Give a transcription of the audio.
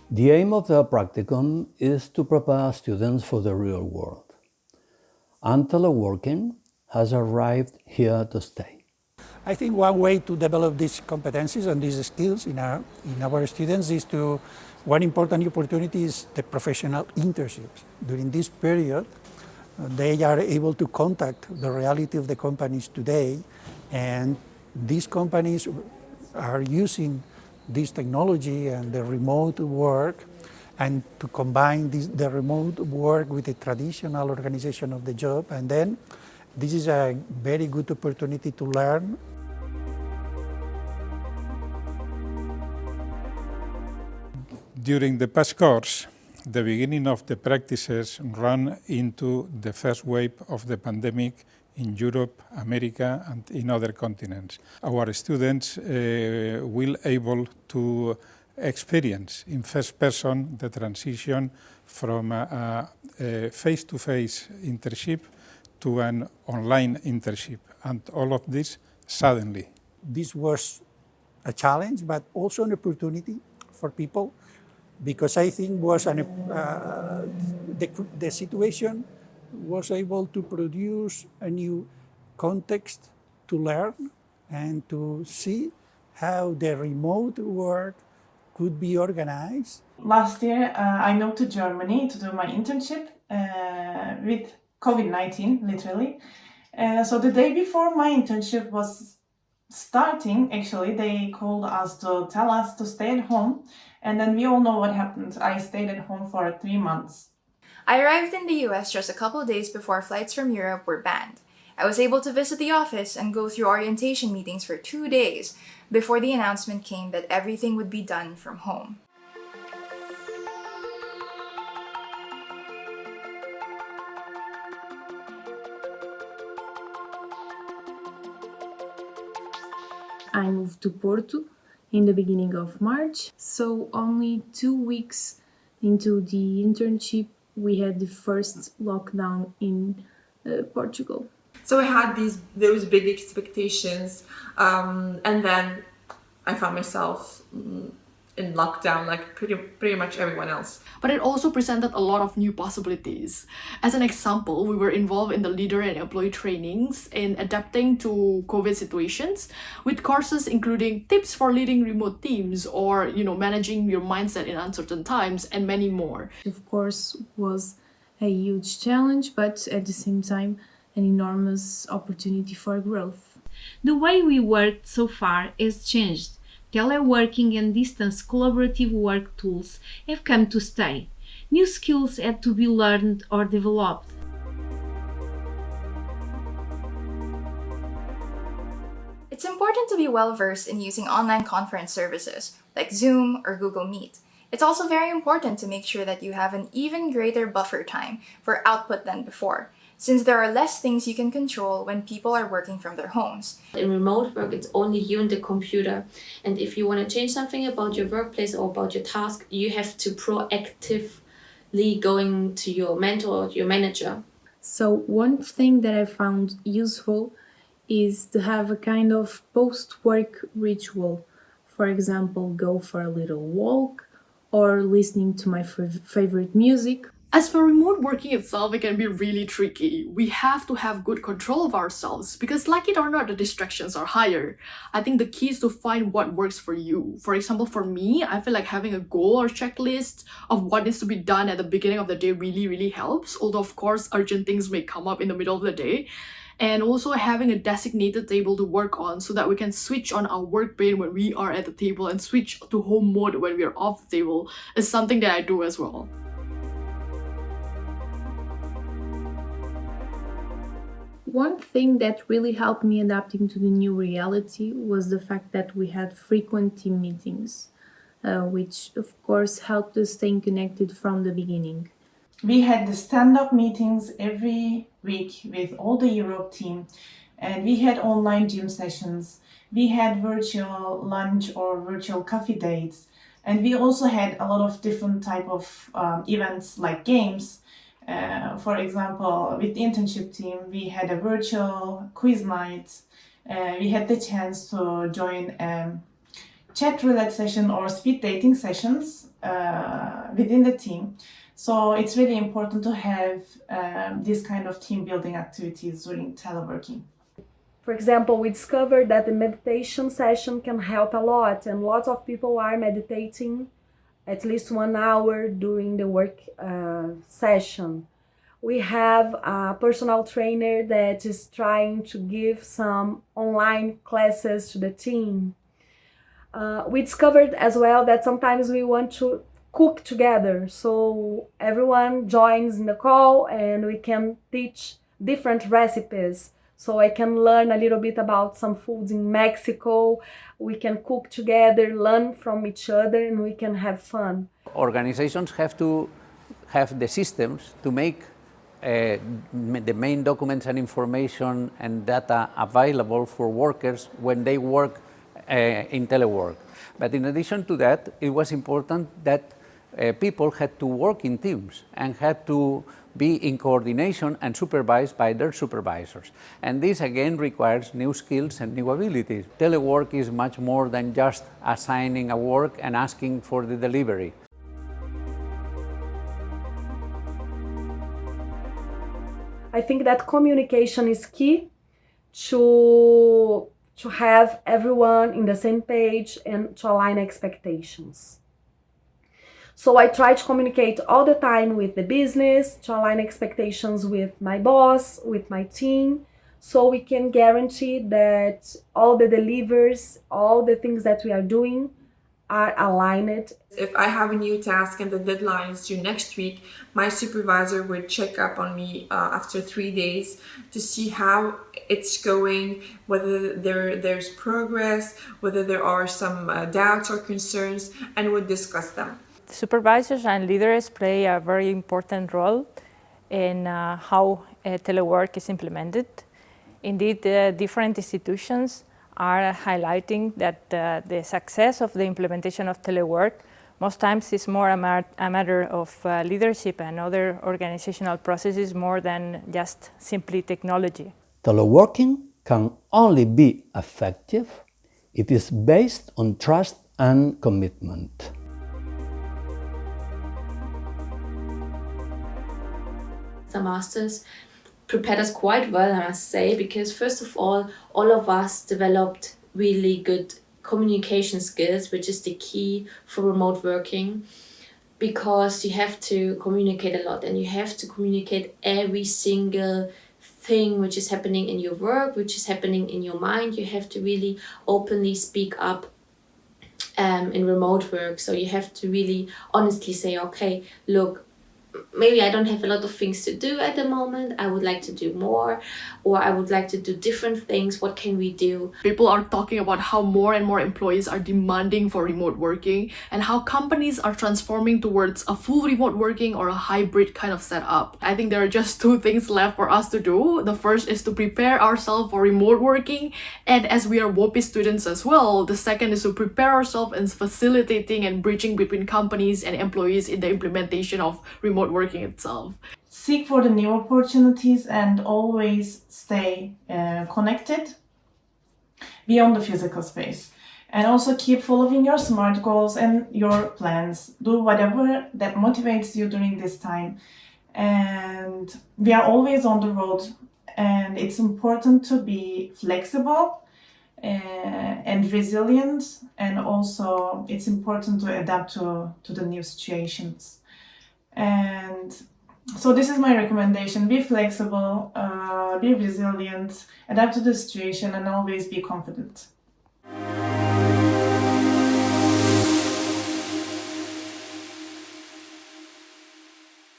The aim of the practicum is to prepare students for the real world, and teleworking has arrived here to stay. I think one way to develop these competencies and these skills in our students is one important opportunity is the professional internships. During this period, they are able to contact the reality of the companies today, and these companies are using this technology and the remote work, and to combine the remote work with the traditional organization of the job, and then this is a very good opportunity to learn. During the past course, the beginning of the practices ran into the first wave of the pandemic in Europe, America, and in other continents. Our students will able to experience in first person the transition from a face-to-face internship to an online internship, and all of this suddenly. This was a challenge, but also an opportunity for people, because I think the situation was able to produce a new context to learn and to see how the remote work could be organized. Last year, I moved to Germany to do my internship with COVID-19, literally. So the day before my internship was starting, actually, they called us to tell us to stay at home. And then we all know what happened. I stayed at home for 3 months. I arrived in the US just a couple of days before flights from Europe were banned. I was able to visit the office and go through orientation meetings for 2 days before the announcement came that everything would be done from home. I moved to Porto in the beginning of March, so only 2 weeks into the internship we had the first lockdown in Portugal. So I had those big expectations, and then I found myself in lockdown like pretty much everyone else. But it also presented a lot of new possibilities. As an example, we were involved in the leader and employee trainings in adapting to COVID situations, with courses including tips for leading remote teams or managing your mindset in uncertain times, and many more. Of course, was a huge challenge, but at the same time an enormous opportunity for growth. The way we worked so far has changed. Teleworking and distance collaborative work tools have come to stay. New skills had to be learned or developed. It's important to be well versed in using online conference services like Zoom or Google Meet. It's also very important to make sure that you have an even greater buffer time for output than before, since there are less things you can control when people are working from their homes. In remote work, it's only you and the computer. And if you want to change something about your workplace or about your task, you have to proactively going to your mentor or your manager. So one thing that I found useful is to have a kind of post-work ritual. For example, go for a little walk or listening to my favorite music. As for remote working itself, it can be really tricky. We have to have good control of ourselves because, like it or not, the distractions are higher. I think the key is to find what works for you. For example, for me, I feel like having a goal or checklist of what needs to be done at the beginning of the day really helps. Although, of course, urgent things may come up in the middle of the day. And also having a designated table to work on so that we can switch on our work brain when we are at the table and switch to home mode when we are off the table is something that I do as well. One thing that really helped me adapting to the new reality was the fact that we had frequent team meetings, which of course helped us staying connected from the beginning. We had the stand-up meetings every week with all the Europe team, and we had online gym sessions. We had virtual lunch or virtual coffee dates, and we also had a lot of different type of events like games. For example, with the internship team, we had a virtual quiz night. We had the chance to join a chat roulette session or speed dating sessions within the team. So it's really important to have this kind of team building activities during teleworking. For example, we discovered that the meditation session can help a lot, and lots of people are meditating at least 1 hour during the work session. We have a personal trainer that is trying to give some online classes to the team. We discovered as well that sometimes we want to cook together, so everyone joins in the call and we can teach different recipes. So I can learn a little bit about some foods in Mexico. We can cook together, learn from each other, and we can have fun. Organizations have to have the systems to make the main documents and information and data available for workers when they work in telework. But in addition to that, it was important that people had to work in teams and had to be in coordination and supervised by their supervisors. And this again requires new skills and new abilities. Telework is much more than just assigning a work and asking for the delivery. I think that communication is key to have everyone in the same page and to align expectations. So I try to communicate all the time with the business, to align expectations with my boss, with my team, so we can guarantee that all the delivers, all the things that we are doing are aligned. If I have a new task and the deadline is due next week, my supervisor would check up on me after 3 days to see how it's going, whether there's progress, whether there are some doubts or concerns, and would discuss them. Supervisors and leaders play a very important role in how telework is implemented. Indeed, different institutions are highlighting that the success of the implementation of telework most times is more a matter of leadership and other organizational processes more than just simply technology. Teleworking can only be effective if it is based on trust and commitment. The masters prepared us quite well, I must say, because first of all of us developed really good communication skills, which is the key for remote working, because you have to communicate a lot and you have to communicate every single thing which is happening in your work, which is happening in your mind. You have to really openly speak up in remote work. So you have to really honestly say, okay, look, maybe I don't have a lot of things to do at the moment. I would like to do more, or I would like to do different things. What can we do? People are talking about how more and more employees are demanding for remote working and how companies are transforming towards a full remote working or a hybrid kind of setup. I think there are just two things left for us to do. The first is to prepare ourselves for remote working, and as we are WOP-P students as well, the second is to prepare ourselves in facilitating and bridging between companies and employees in the implementation of remote working itself. Seek for the new opportunities and always stay connected beyond the physical space. And also keep following your SMART goals and your plans. Do whatever that motivates you during this time. And we are always on the road, and it's important to be flexible and resilient, and also it's important to adapt to the new situations. And so this is my recommendation: be flexible, be resilient, adapt to the situation, and always be confident.